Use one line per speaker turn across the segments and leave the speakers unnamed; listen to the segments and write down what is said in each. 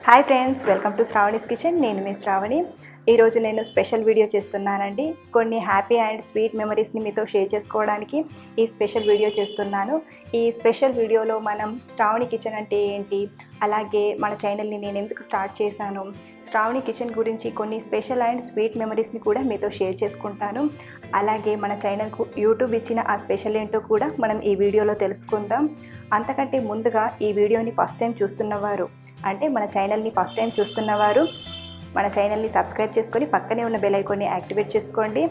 Hi friends, welcome to Sravani's kitchen. నేను మీ శ్రావణి. ఈరోజు నేను స్పెషల్ వీడియో చేస్తున్నానండి. కొన్ని హ్యాపీ అండ్ స్వీట్ మెమరీస్ని మీతో షేర్ చేసుకోవడానికి ఈ స్పెషల్ వీడియో చేస్తున్నాను. ఈ స్పెషల్ వీడియోలో మనం శ్రావణి కిచెన్ అంటే ఏంటి, అలాగే మన ఛానల్ని నేను ఎందుకు స్టార్ట్ చేశాను, శ్రావణి కిచెన్ గురించి కొన్ని స్పెషల్ అండ్ స్వీట్ మెమరీస్ని కూడా మీతో షేర్ చేసుకుంటాను. అలాగే మన ఛానల్కు యూట్యూబ్ ఇచ్చిన ఆ స్పెషల్ ఏంటో కూడా మనం ఈ వీడియోలో తెలుసుకుందాం. అంతకంటే ముందుగా ఈ వీడియోని ఫస్ట్ టైం చూస్తున్నవారు, అంటే మన ఛానల్ని ఫస్ట్ టైం చూస్తున్నవారు మన ఛానల్ని సబ్స్క్రైబ్ చేసుకొని పక్కనే ఉన్న బెల్ ఐకాన్ని యాక్టివేట్ చేసుకోండి.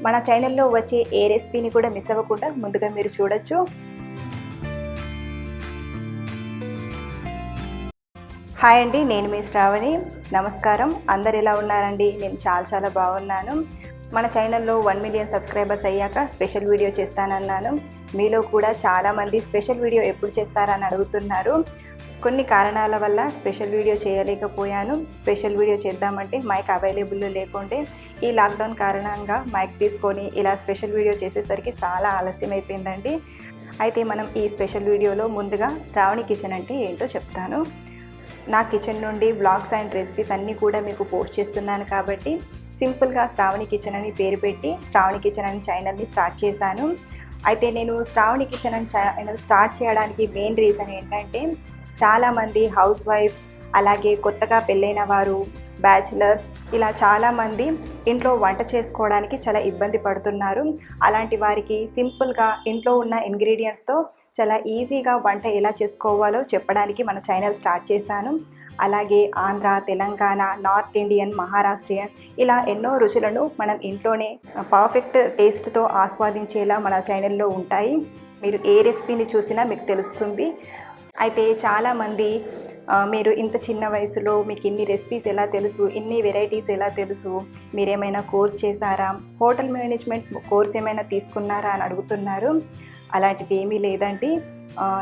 మన ఛానల్లో వచ్చే ఏ రెసిపీని కూడా మిస్ అవ్వకుండా ముందుగా మీరు చూడొచ్చు. హాయ్ అండి, నేను మీ శ్రావణి. నమస్కారం. అందరు ఎలా ఉన్నారండి? నేను చాలా బాగున్నాను. మన ఛానల్లో 1 మిలియన్ సబ్స్క్రైబర్స్ అయ్యాక స్పెషల్ వీడియో చేస్తానన్నాను. మీలో కూడా చాలామంది స్పెషల్ వీడియో ఎప్పుడు చేస్తారని అడుగుతున్నారు. కొన్ని కారణాల వల్ల స్పెషల్ వీడియో చేయలేకపోయాను. స్పెషల్ వీడియో చేద్దామంటే మైక్ అవైలబుల్లో లేకుంటే ఈ లాక్డౌన్ కారణంగా మైక్ తీసుకొని ఇలా స్పెషల్ వీడియో చేసేసరికి చాలా ఆలస్యం అయిపోయిందండి. అయితే మనం ఈ స్పెషల్ వీడియోలో ముందుగా శ్రావణి కిచెన్ అంటే ఏంటో చెప్తాను. నా కిచెన్ నుండి వ్లాగ్స్ అండ్ రెసిపీస్ అన్నీ కూడా మీకు పోస్ట్ చేస్తున్నాను కాబట్టి సింపుల్గా శ్రావణి కిచెన్ అని పేరు పెట్టి శ్రావణి కిచెన్ అని ఛానల్ని స్టార్ట్ చేశాను. అయితే నేను శ్రావణి కిచెన్ అని ఛానల్ స్టార్ట్ చేయడానికి మెయిన్ రీజన్ ఏంటంటే, చాలామంది హౌస్ వైఫ్స్, అలాగే కొత్తగా పెళ్ళైన వారు, బ్యాచిలర్స్, ఇలా చాలామంది ఇంట్లో వంట చేసుకోవడానికి చాలా ఇబ్బంది పడుతున్నారు. అలాంటి వారికి సింపుల్గా ఇంట్లో ఉన్న ఇంగ్రీడియంట్స్తో చాలా ఈజీగా వంట ఎలా చేసుకోవాలో చెప్పడానికి మన ఛానల్ స్టార్ట్ చేశాను. అలాగే ఆంధ్ర, తెలంగాణ, నార్త్ ఇండియన్, మహారాష్ట్రియన్ ఇలా ఎన్నో రుచులను మనం ఇంట్లోనే పర్ఫెక్ట్ టేస్ట్తో ఆస్వాదించేలా మన ఛానల్లో ఉంటాయి. మీరు ఏ రెసిపీని చూసినా మీకు తెలుస్తుంది. అయితే చాలామంది మీరు ఇంత చిన్న వయసులో మీకు ఇన్ని రెసిపీస్ ఎలా తెలుసు, ఇన్ని వెరైటీస్ ఎలా తెలుసు, మీరేమైనా కోర్స్ చేశారా, హోటల్ మేనేజ్మెంట్ కోర్స్ ఏమైనా తీసుకున్నారా అని అడుగుతున్నారు. అలాంటిది ఏమీ లేదండి.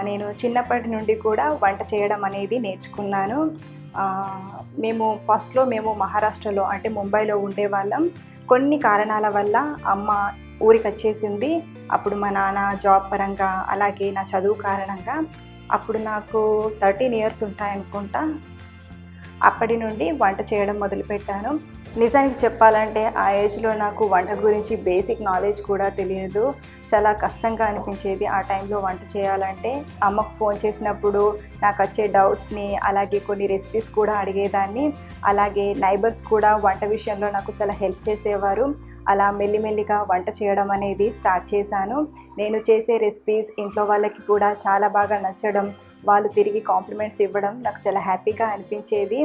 నేను చిన్నప్పటి నుండి కూడా వంట చేయడం అనేది నేర్చుకున్నాను. మేము మహారాష్ట్రలో అంటే ముంబైలో ఉండేవాళ్ళం. కొన్ని కారణాల వల్ల అమ్మ ఊరికి వచ్చేసింది. అప్పుడు మా నాన్న జాబ్ పరంగా, అలాగే నా చదువు కారణంగా అప్పుడు నాకు 13 ఇయర్స్ ఉంటాయనుకుంటా. అప్పటి నుండి వంట చేయడం మొదలుపెట్టాను. నిజానికి చెప్పాలంటే ఆ ఏజ్లో నాకు వంట గురించి బేసిక్ నాలెడ్జ్ కూడా తెలియదు. చాలా కష్టంగా అనిపించేది ఆ టైంలో వంట చేయాలంటే. అమ్మకు ఫోన్ చేసినప్పుడు నాకు వచ్చే డౌట్స్ని, అలాగే కొన్ని రెసిపీస్ కూడా అడిగేదాన్ని. అలాగే నైబర్స్ కూడా వంట విషయంలో నాకు చాలా హెల్ప్ చేసేవారు. అలా మెల్లిమెల్లిగా వంట చేయడం అనేది స్టార్ట్ చేశాను. నేను చేసే రెసిపీస్ ఇంట్లో వాళ్ళకి కూడా చాలా బాగా నచ్చడం, వాళ్ళు తిరిగి కాంప్లిమెంట్స్ ఇవ్వడం నాకు చాలా హ్యాపీగా అనిపించేది.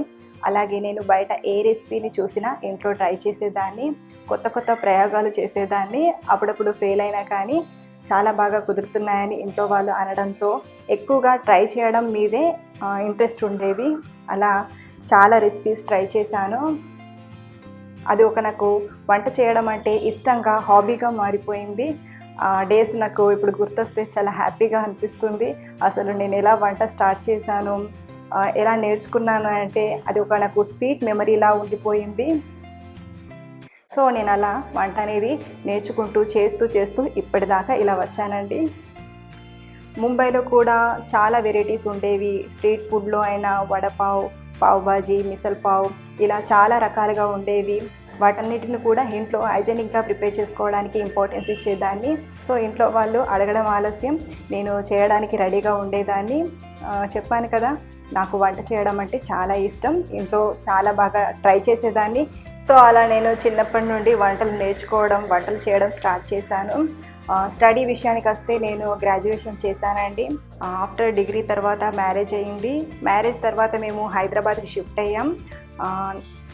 అలాగే నేను బయట ఏ రెసిపీని చూసినా ఇంట్లో ట్రై చేసేదాన్ని, కొత్త ప్రయోగాలు చేసేదాన్ని. అప్పుడప్పుడు ఫెయిల్ అయినా కానీ చాలా బాగా కుదురుతున్నాయని ఇంట్లో వాళ్ళు అనడంతో ఎక్కువగా ట్రై చేయడం మీదే ఇంట్రెస్ట్ ఉండేది. అలా చాలా రెసిపీస్ ట్రై చేశాను. అది నాకు వంట చేయడం అంటే ఇష్టంగా, హాబీగా మారిపోయింది. డేస్ నాకు ఇప్పుడు గుర్తొస్తే చాలా హ్యాపీగా అనిపిస్తుంది. అసలు నేను ఎలా వంట స్టార్ట్ చేశాను, ఎలా నేర్చుకున్నాను అంటే అది నాకు స్వీట్ మెమరీలా ఉండిపోయింది. సో నేను అలా వంట అనేది నేర్చుకుంటూ చేస్తూ ఇప్పటిదాకా ఇలా వచ్చానండి. ముంబైలో కూడా చాలా వెరైటీస్ ఉండేవి. స్ట్రీట్ ఫుడ్లో అయినా వడపావ్, పావ్ బాజీ, మిసల్ పావ్ ఇలా చాలా రకాలుగా ఉండేవి. వాటన్నిటిని కూడా ఇంట్లో హైజెనిక్గా ప్రిపేర్ చేసుకోవడానికి ఇంపార్టెన్స్ ఇచ్చేదాన్ని. సో ఇంట్లో వాళ్ళు అడగడం ఆలస్యం, నేను చేయడానికి రెడీగా ఉండేదాన్ని. చెప్పాను కదా, నాకు వంట చేయడం అంటే చాలా ఇష్టం. ఇంట్లో చాలా బాగా ట్రై చేసేదాన్ని. సో అలా నేను చిన్నప్పటి నుండి వంటలు నేర్చుకోవడం, వంటలు చేయడం స్టార్ట్ చేశాను. స్టడీ విషయానికి వస్తే నేను గ్రాడ్యుయేషన్ చేశానండి. ఆఫ్టర్ డిగ్రీ తర్వాత మ్యారేజ్ అయ్యింది. మ్యారేజ్ తర్వాత మేము హైదరాబాద్కి షిఫ్ట్ అయ్యాం.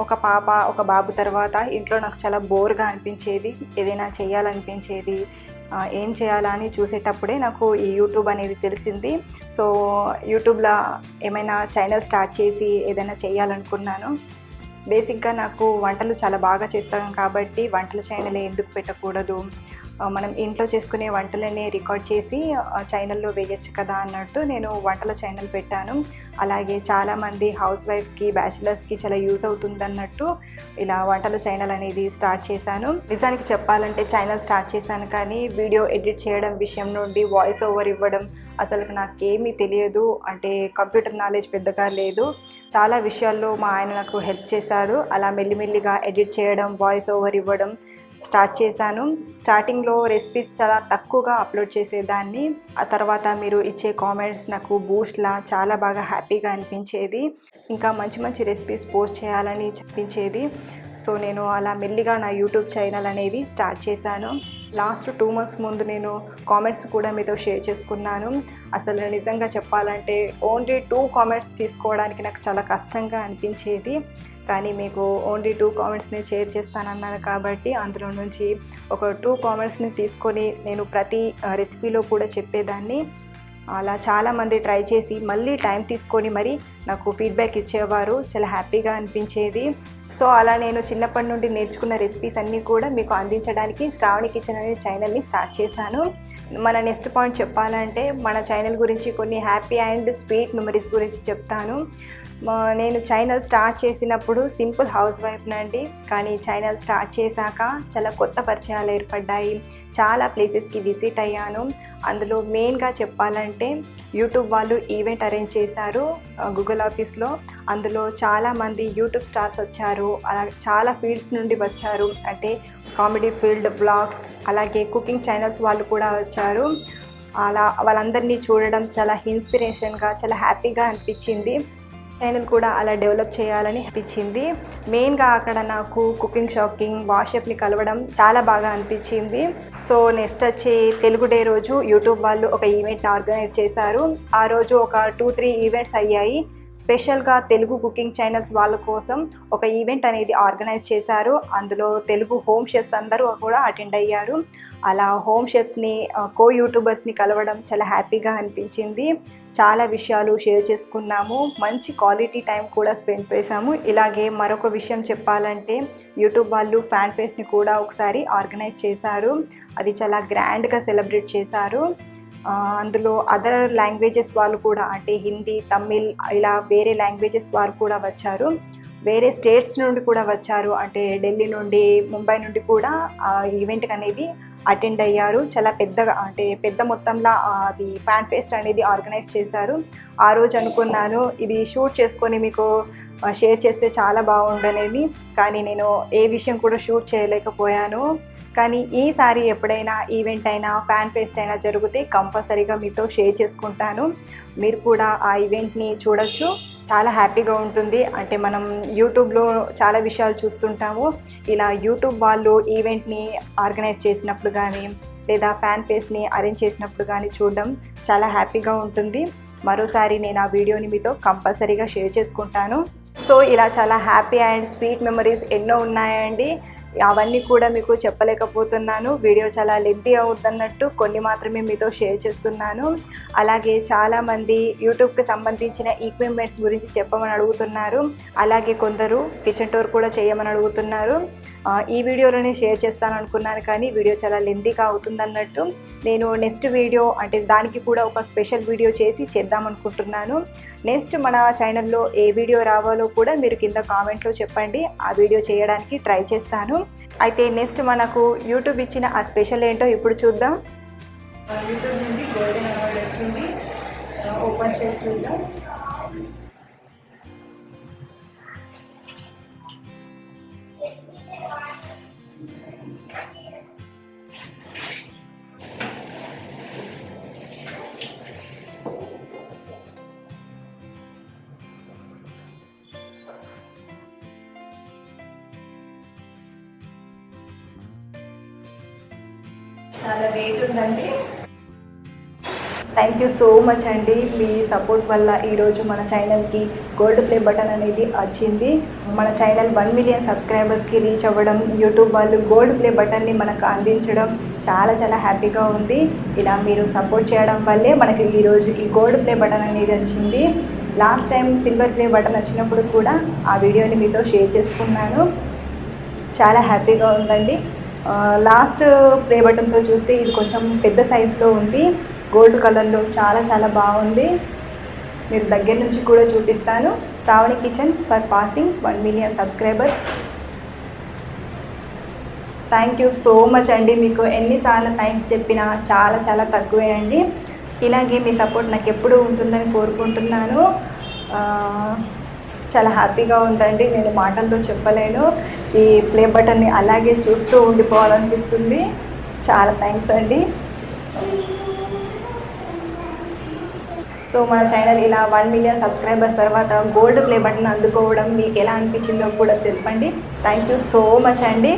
ఒక పాప, ఒక బాబు తర్వాత ఇంట్లో నాకు చాలా బోర్గా అనిపించేది. ఏదైనా చేయాలనిపించేది. ఏం చేయాలా అని చూసేటప్పుడే నాకు ఈ యూట్యూబ్ అనేది తెలిసింది. సో యూట్యూబ్లో ఏమైనా ఛానల్ స్టార్ట్ చేసి ఏదైనా చేయాలనుకున్నాను. బేసిక్గా నాకు వంటలు చాలా బాగా చేస్తాను కాబట్టి వంటల ఛానల్ ఎందుకు పెట్టకూడదు, మనం ఇంట్లో చేసుకునే వంటలన్నీ రికార్డ్ చేసి ఛానల్లో వేయొచ్చు కదా అన్నట్టు నేను వంటల ఛానల్ పెట్టాను. అలాగే చాలామంది హౌస్ వైఫ్స్కి, బ్యాచిలర్స్కి చాలా యూజ్ అవుతుందన్నట్టు ఇలా వంటల ఛానల్ అనేది స్టార్ట్ చేశాను. నిజానికి చెప్పాలంటే ఛానల్ స్టార్ట్ చేశాను, కానీ వీడియో ఎడిట్ చేయడం విషయం నుండి వాయిస్ ఓవర్ ఇవ్వడం అసలు నాకేమీ తెలియదు. అంటే కంప్యూటర్ నాలెడ్జ్ పెద్దగా లేదు. చాలా విషయాల్లో మా ఆయన నాకు హెల్ప్ చేశారు. అలా మెల్లిమెల్లిగా ఎడిట్ చేయడం, వాయిస్ ఓవర్ ఇవ్వడం స్టార్ట్ చేశాను. స్టార్టింగ్లో రెసిపీస్ చాలా తక్కువగా అప్లోడ్ చేసేదాన్ని. ఆ తర్వాత మీరు ఇచ్చే కామెంట్స్ నాకు బూస్ట్లా చాలా బాగా హ్యాపీగా అనిపించేది. ఇంకా మంచి మంచి రెసిపీస్ పోస్ట్ చేయాలని అనిపించేది. సో నేను అలా మెల్లిగా నా యూట్యూబ్ ఛానల్ అనేది స్టార్ట్ చేశాను. లాస్ట్ 2 months ముందు నేను కామెంట్స్ కూడా మీతో షేర్ చేసుకున్నాను. అసలు నిజంగా చెప్పాలంటే ఓన్లీ 2 కామెంట్స్ తీసుకోవడానికి నాకు చాలా కష్టంగా అనిపించేది. కానీ మీకు ఓన్లీ 2 కామెంట్స్ని షేర్ చేస్తానన్నాను కాబట్టి అందులో నుంచి ఒక 2 కామెంట్స్ని తీసుకొని నేను ప్రతి రెసిపీలో కూడా చెప్పేదాన్ని. అలా చాలామంది ట్రై చేసి మళ్ళీ టైం తీసుకొని మరి నాకు ఫీడ్బ్యాక్ ఇచ్చేవారు. చాలా హ్యాపీగా అనిపించేది. సో అలా నేను చిన్నప్పటి నుండి నేర్చుకున్న రెసిపీస్ అన్నీ కూడా మీకు అందించడానికి శ్రావణి కిచెన్ అనే ఛానల్ని స్టార్ట్ చేశాను. మన నెక్స్ట్ పాయింట్ చెప్పాలంటే మన ఛానల్ గురించి కొన్ని హ్యాపీ అండ్ స్వీట్ మెమరీస్ గురించి చెప్తాను. నేను ఛానల్ స్టార్ట్ చేసినప్పుడు సింపుల్ హౌస్ వైఫ్నండి, కానీ ఛానల్ స్టార్ట్ చేశాక చాలా కొత్త పరిచయాలు ఏర్పడ్డాయి. చాలా ప్లేసెస్కి విజిట్ అయ్యాను. అందులో మెయిన్గా చెప్పాలంటే యూట్యూబ్ వాళ్ళు ఈవెంట్ అరేంజ్ చేశారు గూగుల్ ఆఫీస్లో. అందులో చాలామంది యూట్యూబ్ స్టార్స్ వచ్చారు. అలా చాలా ఫీల్డ్స్ నుండి వచ్చారు. అంటే కామెడీ ఫీల్డ్, బ్లాగ్స్, అలాగే కుకింగ్ ఛానల్స్ వాళ్ళు కూడా వచ్చారు. అలా వాళ్ళందరినీ చూడడం చాలా ఇన్స్పిరేషన్గా, చాలా హ్యాపీగా అనిపించింది. ఛానల్ కూడా అలా డెవలప్ చేయాలని అనిపించింది. మెయిన్గా అక్కడ నాకు కుకింగ్, షాకింగ్, వాట్సాప్ని కలవడం చాలా బాగా అనిపించింది. సో నెక్స్ట్ వచ్చి తెలుగు డే రోజు యూట్యూబ్ వాళ్ళు ఒక ఈవెంట్ ఆర్గనైజ్ చేశారు. ఆ రోజు ఒక 2-3 ఈవెంట్స్ అయ్యాయి. స్పెషల్గా తెలుగు కుకింగ్ ఛానల్స్ వాళ్ళ కోసం ఒక ఈవెంట్ అనేది ఆర్గనైజ్ చేశారు. అందులో తెలుగు హోమ్ షెఫ్స్ అందరూ కూడా అటెండ్ అయ్యారు. అలా హోమ్ షెఫ్స్ని, కో యూట్యూబర్స్ని కలవడం చాలా హ్యాపీగా అనిపించింది. చాలా విషయాలు షేర్ చేసుకున్నాము. మంచి క్వాలిటీ టైం కూడా స్పెండ్ చేసాము. ఇలాగే మరొక విషయం చెప్పాలంటే యూట్యూబ్ వాళ్ళు ఫ్యాన్ ఫెస్ట్ని కూడా ఒకసారి ఆర్గనైజ్ చేశారు. అది చాలా గ్రాండ్గా సెలబ్రేట్ చేశారు. అందులో అదర్ లాంగ్వేజెస్ వాళ్ళు కూడా, అంటే హిందీ, తమిళ్, ఇలా వేరే లాంగ్వేజెస్ వారు కూడా వచ్చారు. వేరే స్టేట్స్ నుండి కూడా వచ్చారు. అంటే ఢిల్లీ నుండి, ముంబై నుండి కూడా ఆ ఈవెంట్కి అనేది అటెండ్ అయ్యారు. చాలా పెద్దగా, అంటే పెద్ద మొత్తంలో అది ఫ్యాన్ ఫెస్ట్ అనేది ఆర్గనైజ్ చేశారు. ఆ రోజు అనుకున్నాను ఇది షూట్ చేసుకొని మీకు షేర్ చేస్తే చాలా బాగుండనేది, కానీ నేను ఏ విషయం కూడా షూట్ చేయలేకపోయాను. కానీ ఈసారి ఎప్పుడైనా ఈవెంట్ అయినా, ఫ్యాన్ ఫెస్ట్ అయినా జరిగితే కంపల్సరీగా మీతో షేర్ చేసుకుంటాను. మీరు కూడా ఆ ఈవెంట్ని చూడొచ్చు. చాలా హ్యాపీగా ఉంటుంది. అంటే మనం యూట్యూబ్లో చాలా విషయాలు చూస్తుంటాము. ఇలా యూట్యూబ్ వాళ్ళు ఈవెంట్ని ఆర్గనైజ్ చేసినప్పుడు కానీ, లేదా ఫ్యాన్ ఫెస్ట్ని అరేంజ్ చేసినప్పుడు కానీ చూడడం చాలా హ్యాపీగా ఉంటుంది. మరోసారి నేను ఆ వీడియోని మీతో కంపల్సరీగా షేర్ చేసుకుంటాను. సో ఇలా చాలా హ్యాపీ అండ్ స్వీట్ మెమరీస్ ఎన్నో ఉన్నాయండి. అవన్నీ కూడా మీకు చెప్పలేకపోతున్నాను. వీడియో చాలా లెంతీ అవుతున్నట్టు కొన్ని మాత్రమే మీతో షేర్ చేస్తున్నాను. అలాగే చాలామంది యూట్యూబ్కి సంబంధించిన ఈక్విప్మెంట్స్ గురించి చెప్పమని అడుగుతున్నారు. అలాగే కొందరు కిచెన్ టూర్ కూడా చేయమని అడుగుతున్నారు. ఈ వీడియోలోనే షేర్ చేస్తాను అనుకున్నాను, కానీ వీడియో చాలా లెంతీగా అవుతుందన్నట్టు నేను నెక్స్ట్ వీడియో, అంటే దానికి కూడా ఒక స్పెషల్ వీడియో చేసి చేద్దామనుకుంటున్నాను. నెక్స్ట్ మన ఛానల్లో ఏ వీడియో రావాలో కూడా మీరు కింద కామెంట్లో చెప్పండి. ఆ వీడియో చేయడానికి ట్రై చేస్తాను. అయితే నెక్స్ట్ మనకు యూట్యూబ్ ఇచ్చిన ఆ స్పెషల్ ఏంటో ఇప్పుడు చూద్దాం. యూట్యూబ్ నుండి గోల్డెన్ అవార్డ్ వచ్చింది. ఓపెన్ చేసి చూద్దాం. చాలా వెయిట్ ఉందండి. థ్యాంక్ యూ సో మచ్ అండి. మీ సపోర్ట్ వల్ల ఈరోజు మన ఛానల్కి గోల్డ్ ప్లే బటన్ అనేది వచ్చింది. మన ఛానల్ 1 million సబ్స్క్రైబర్స్కి రీచ్ అవ్వడం, యూట్యూబ్ వాళ్ళు గోల్డ్ ప్లే బటన్ని మనకు అందించడం చాలా చాలా హ్యాపీగా ఉంది. ఇలా మీరు సపోర్ట్ చేయడం వల్లే మనకి ఈరోజు ఈ గోల్డ్ ప్లే బటన్ అనేది వచ్చింది. Last time silver play button వచ్చినప్పుడు కూడా ఆ వీడియోని మీతో షేర్ చేసుకున్నాను. చాలా హ్యాపీగా ఉందండి. లాస్ట్ ప్లే బటన్తో చూస్తే ఇది కొంచెం పెద్ద సైజులో ఉంది, గోల్డ్ కలర్లో చాలా చాలా బాగుంది. మీరు దగ్గర నుంచి కూడా చూపిస్తాను. Sravani kitchen for passing 1 million subscribers. Thank you so much అండి. మీకు ఎన్నిసార్లు థ్యాంక్స్ చెప్పినా చాలా చాలా తక్కువే అండి. ఇలాగే మీ సపోర్ట్ నాకు ఎప్పుడూ ఉంటుందని కోరుకుంటున్నాను. చాలా హ్యాపీగా ఉందండి, నేను మాటల్లో చెప్పలేను. ఈ ప్లే బటన్ని అలాగే చూస్తూ ఉండిపోవాలనిపిస్తుంది. చాలా థ్యాంక్స్ అండి. సో మన ఛానల్ ఇలా 1 మిలియన్ సబ్స్క్రైబర్స్ తర్వాత గోల్డ్ ప్లే బటన్ అందుకోవడం మీకు ఎలా అనిపించిందో కూడా తెలపండి. థ్యాంక్ యూ సో మచ్ అండి.